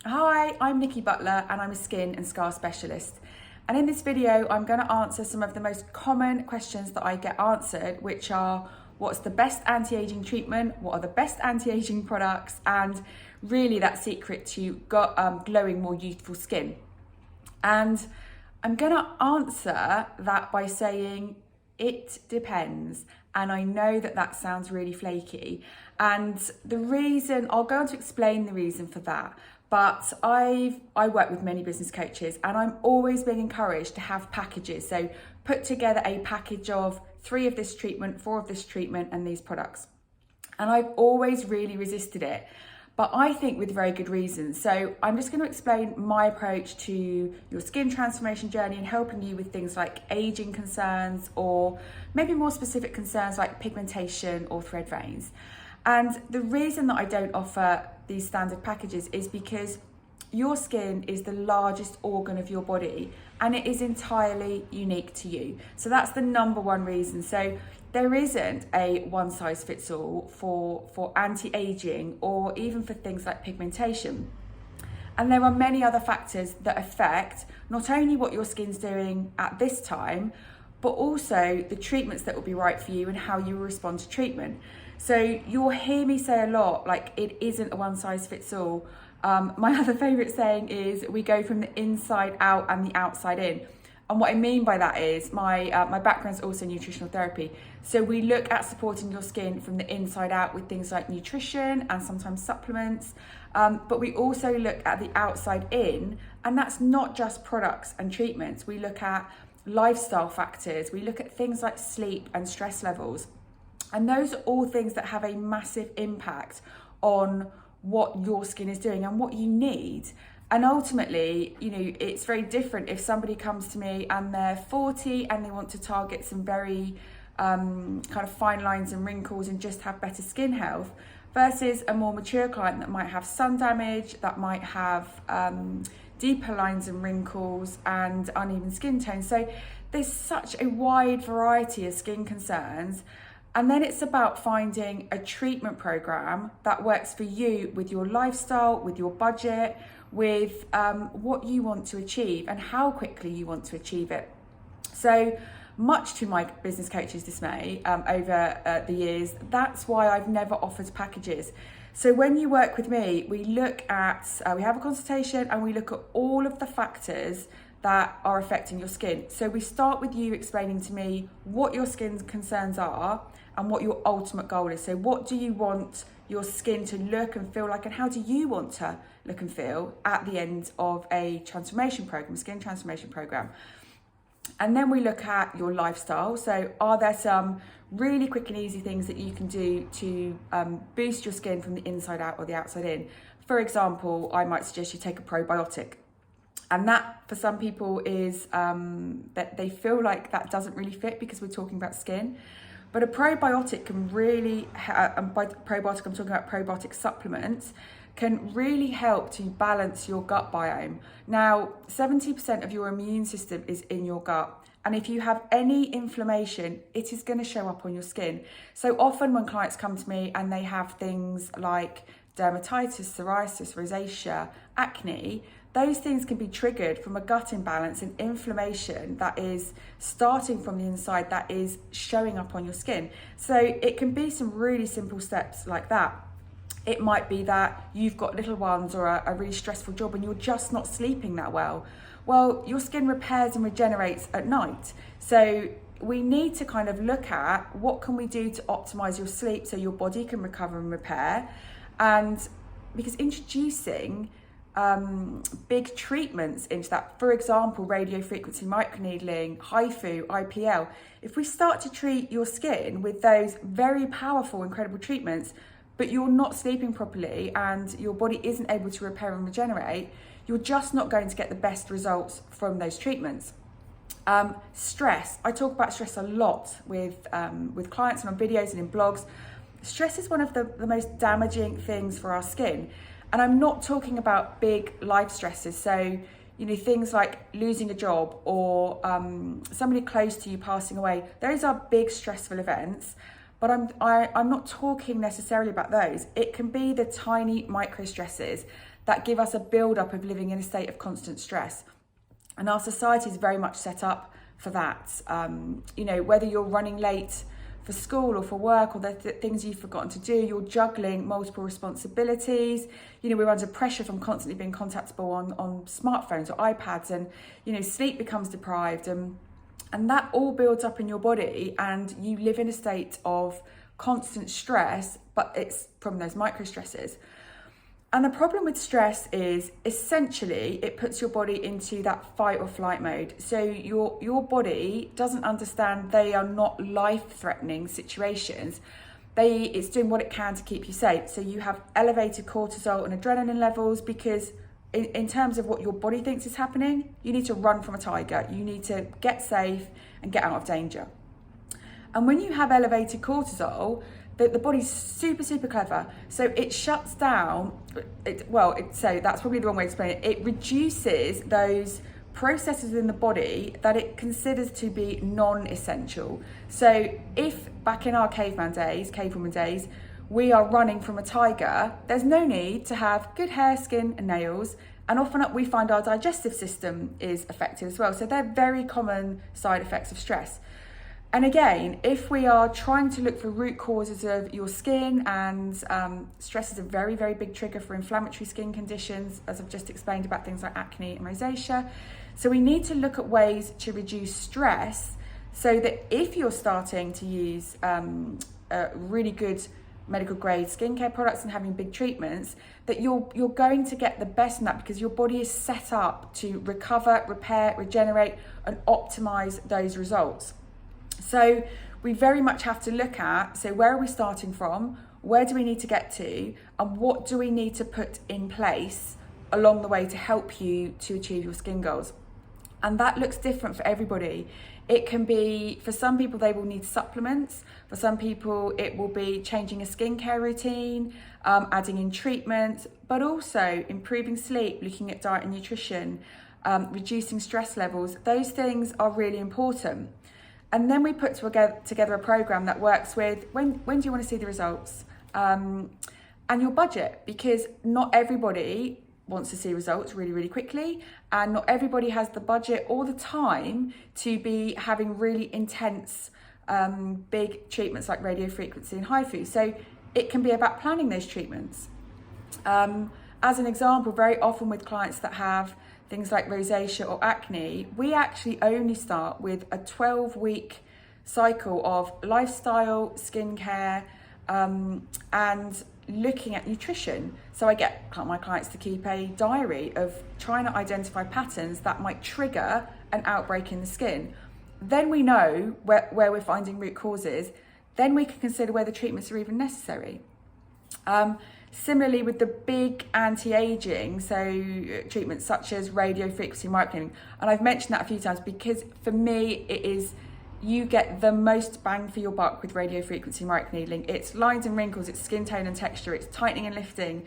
Hi, I'm Nikki Butler and I'm a skin and scar specialist. And in this video, I'm going to answer some of the most common questions that I get answered, which are what's the best anti-aging treatment, what are the best anti-aging products, and really that secret to glowing, more youthful skin. And I'm going to answer that by saying it depends. And I know that that sounds really flaky. And the reason, I'll go on to explain the reason for that. But I work with many business coaches and I'm always being encouraged to have packages. So put together a package of 3 of this treatment, 4 of this treatment and these products. And I've always really resisted it, but I think with very good reasons. So I'm just going to explain my approach to your skin transformation journey and helping you with things like aging concerns or maybe more specific concerns like pigmentation or thread veins. And the reason that I don't offer these standard packages is because your skin is the largest organ of your body and it is entirely unique to you. So that's the number one reason. So there isn't a one size fits all for anti-aging or even for things like pigmentation. And there are many other factors that affect not only what your skin's doing at this time, but also the treatments that will be right for you and how you respond to treatment. So you'll hear me say a lot, like it isn't a one size fits all. My other favourite saying is we go from the inside out and the outside in. And what I mean by that is my background is also nutritional therapy. So we look at supporting your skin from the inside out with things like nutrition and sometimes supplements. But we also look at the outside in, and that's not just products and treatments. We look at lifestyle factors. We look at things like sleep and stress levels. And those are all things that have a massive impact on what your skin is doing and what you need. And ultimately, it's very different if somebody comes to me and they're 40 and they want to target some very kind of fine lines and wrinkles and just have better skin health versus a more mature client that might have sun damage, that might have deeper lines and wrinkles and uneven skin tone. So there's such a wide variety of skin concerns. And then it's about finding a treatment program that works for you with your lifestyle, with your budget, with what you want to achieve and how quickly you want to achieve it. So much to my business coach's dismay over the years, that's why I've never offered packages. So when you work with me, we look at, we have a consultation and we look at all of the factors that are affecting your skin. So we start with you explaining to me what your skin concerns are and what your ultimate goal is. So what do you want your skin to look and feel like, and how do you want to look and feel at the end of a transformation program, skin transformation program? And then we look at your lifestyle. So are there some really quick and easy things that you can do to boost your skin from the inside out or the outside in? For example, I might suggest you take a probiotic. And that for some people is that they feel like that doesn't really fit because we're talking about skin. But a probiotic can really, and by probiotic I'm talking about probiotic supplements, can really help to balance your gut biome. Now, 70% of your immune system is in your gut. And if you have any inflammation, it is going to show up on your skin. So often when clients come to me and they have things like dermatitis, psoriasis, rosacea, acne, those things can be triggered from a gut imbalance and inflammation that is starting from the inside that is showing up on your skin. So it can be some really simple steps like that. It might be that you've got little ones or a really stressful job and you're just not sleeping that well. Well, your skin repairs and regenerates at night. So we need to kind of look at what can we do to optimize your sleep so your body can recover and repair. And because introducing big treatments into that, for example, radio frequency microneedling, HIFU, IPL, if we start to treat your skin with those very powerful, incredible treatments, but you're not sleeping properly and your body isn't able to repair and regenerate, you're just not going to get the best results from those treatments. Stress, I talk about stress a lot with clients and on videos and in blogs. Stress is one of the most damaging things for our skin. And I'm not talking about big life stresses. So, things like losing a job or somebody close to you passing away. Those are big stressful events. But I'm not talking necessarily about those. It can be the tiny micro stresses that give us a build-up of living in a state of constant stress. And our society is very much set up for that. Whether you're running late for school or for work, or the things you've forgotten to do, you're juggling multiple responsibilities. We're under pressure from constantly being contactable on smartphones or iPads, and sleep becomes deprived, and that all builds up in your body, and you live in a state of constant stress, but it's from those micro stresses. And the problem with stress is essentially it puts your body into that fight or flight mode. So your body doesn't understand they are not life-threatening situations. It's doing what it can to keep you safe. So you have elevated cortisol and adrenaline levels because in terms of what your body thinks is happening, you need to run from a tiger. You need to get safe and get out of danger. And when you have elevated cortisol, the body's super, super clever. So it shuts down, so that's probably the wrong way to explain it. It reduces those processes in the body that it considers to be non-essential. So if back in our cavewoman days, we are running from a tiger, there's no need to have good hair, skin and nails. And often we find our digestive system is affected as well. So they're very common side effects of stress. And again, if we are trying to look for root causes of your skin, and stress is a very, very big trigger for inflammatory skin conditions, as I've just explained about things like acne and rosacea. So we need to look at ways to reduce stress so that if you're starting to use really good medical grade skincare products and having big treatments, that you're going to get the best in that, because your body is set up to recover, repair, regenerate and optimize those results. So we very much have to look at, so where are we starting from? Where do we need to get to? And what do we need to put in place along the way to help you to achieve your skin goals? And that looks different for everybody. It can be, for some people, they will need supplements. For some people, it will be changing a skincare routine, adding in treatments, but also improving sleep, looking at diet and nutrition, reducing stress levels. Those things are really important. And then we put together a program that works with when do you want to see the results, and your budget, because not everybody wants to see results really, really quickly, and not everybody has the budget or the time to be having really intense, big treatments like radio frequency and HIFU. So it can be about planning those treatments. As an example, very often with clients that have things like rosacea or acne, we actually only start with a 12-week cycle of lifestyle, skincare, and looking at nutrition. So I get my clients to keep a diary of trying to identify patterns that might trigger an outbreak in the skin. Then we know where we're finding root causes. Then we can consider whether treatments are even necessary. Similarly with the big anti-aging, so treatments such as radio frequency microneedling, and I've mentioned that a few times because for me it is, you get the most bang for your buck with radio frequency microneedling. It's lines and wrinkles, it's skin tone and texture, it's tightening and lifting.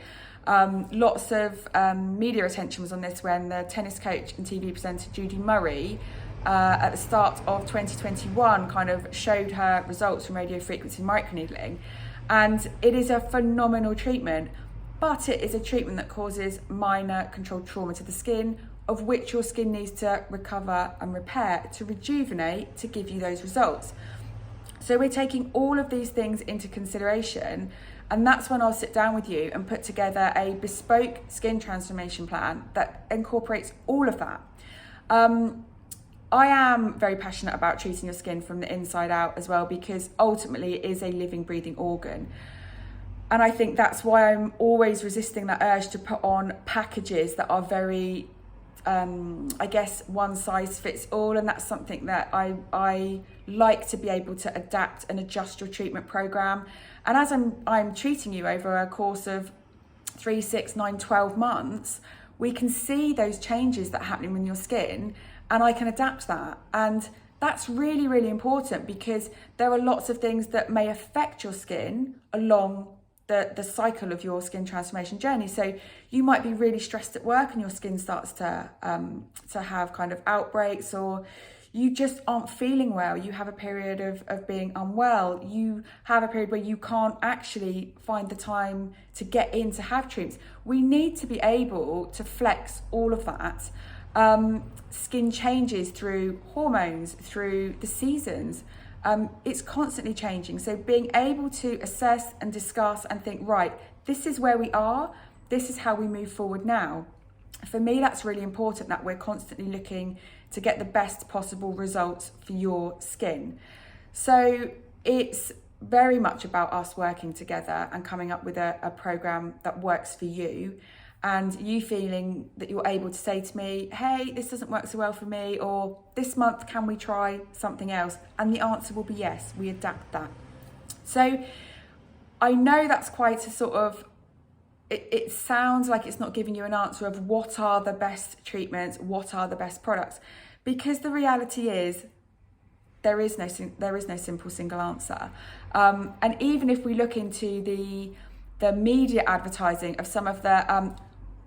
Lots of media attention was on this when the tennis coach and TV presenter Judy Murray at the start of 2021 kind of showed her results from radio frequency microneedling. And it is a phenomenal treatment, but it is a treatment that causes minor controlled trauma to the skin, of which your skin needs to recover and repair, to rejuvenate, to give you those results. So we're taking all of these things into consideration, and that's when I'll sit down with you and put together a bespoke skin transformation plan that incorporates all of that. I am very passionate about treating your skin from the inside out as well, because ultimately it is a living, breathing organ. And I think that's why I'm always resisting that urge to put on packages that are very, one size fits all. And that's something that I like to be able to adapt and adjust your treatment program. And as I'm treating you over a course of 3, 6, 9, 12 months, we can see those changes that are happening in your skin, and I can adapt that. And that's really, really important, because there are lots of things that may affect your skin along the cycle of your skin transformation journey. So you might be really stressed at work and your skin starts to have kind of outbreaks, or you just aren't feeling well, you have a period of being unwell, you have a period where you can't actually find the time to get in to have treatments. We need to be able to flex all of that. Skin changes through hormones, through the seasons. It's constantly changing. So being able to assess and discuss and think, right, this is where we are, this is how we move forward now. For me, that's really important, that we're constantly looking to get the best possible results for your skin. So it's very much about us working together and coming up with a program that works for you, and you feeling that you're able to say to me, hey, this doesn't work so well for me, or this month, can we try something else? And the answer will be yes, we adapt that. So I know that's quite a sort of, it sounds like it's not giving you an answer of what are the best treatments, what are the best products, because the reality is there is no simple single answer. And even if we look into the media advertising of some of the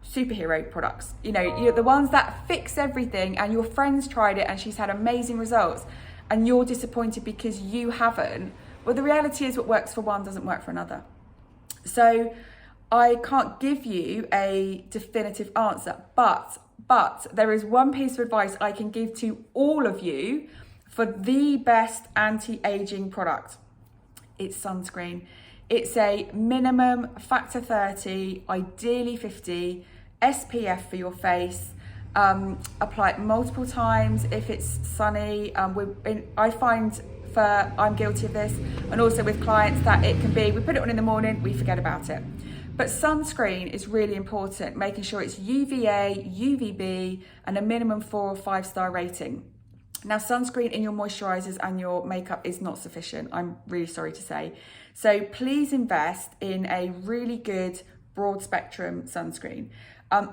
superhero products, you're the ones that fix everything, and your friend's tried it and she's had amazing results, and you're disappointed because you haven't. Well, the reality is what works for one doesn't work for another. So I can't give you a definitive answer, but there is one piece of advice I can give to all of you for the best anti-aging product. It's sunscreen. It's a minimum factor 30, ideally 50, SPF for your face. Apply it multiple times if it's sunny. I find I'm guilty of this, and also with clients, that it can be, we put it on in the morning, we forget about it. But sunscreen is really important, making sure it's UVA, UVB, and a minimum 4 or 5 star rating. Now, sunscreen in your moisturisers and your makeup is not sufficient, I'm really sorry to say. So please invest in a really good broad spectrum sunscreen.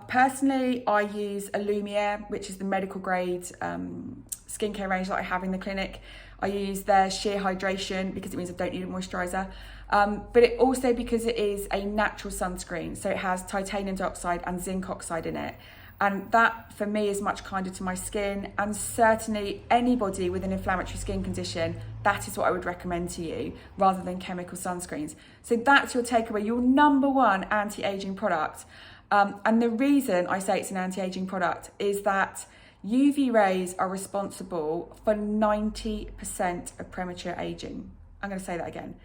Personally, I use Lumiere, which is the medical grade skincare range that I have in the clinic. I use their sheer hydration because it means I don't need a moisturiser. But it also, because it is a natural sunscreen, so it has titanium dioxide and zinc oxide in it. And that, for me, is much kinder to my skin, and certainly anybody with an inflammatory skin condition, that is what I would recommend to you, rather than chemical sunscreens. So that's your takeaway, your number one anti-aging product. And the reason I say it's an anti-aging product is that UV rays are responsible for 90% of premature aging. I'm going to say that again.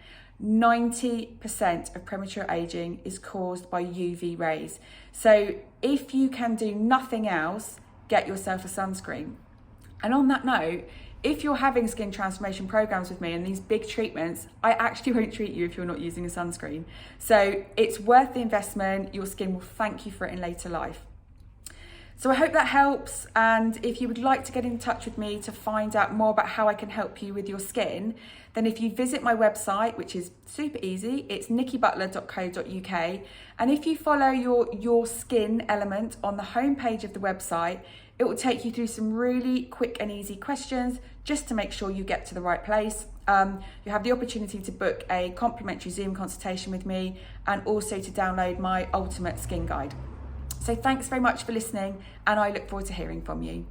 90% of premature aging is caused by UV rays. So if you can do nothing else, get yourself a sunscreen. And on that note, if you're having skin transformation programs with me and these big treatments, I actually won't treat you if you're not using a sunscreen. So it's worth the investment. Your skin will thank you for it in later life. So I hope that helps, and if you would like to get in touch with me to find out more about how I can help you with your skin, then if you visit my website, which is super easy, it's nikkibutler.co.uk, and if you follow your skin element on the homepage of the website, it will take you through some really quick and easy questions just to make sure you get to the right place. You have the opportunity to book a complimentary Zoom consultation with me, and also to download my ultimate skin guide. So thanks very much for listening, and I look forward to hearing from you.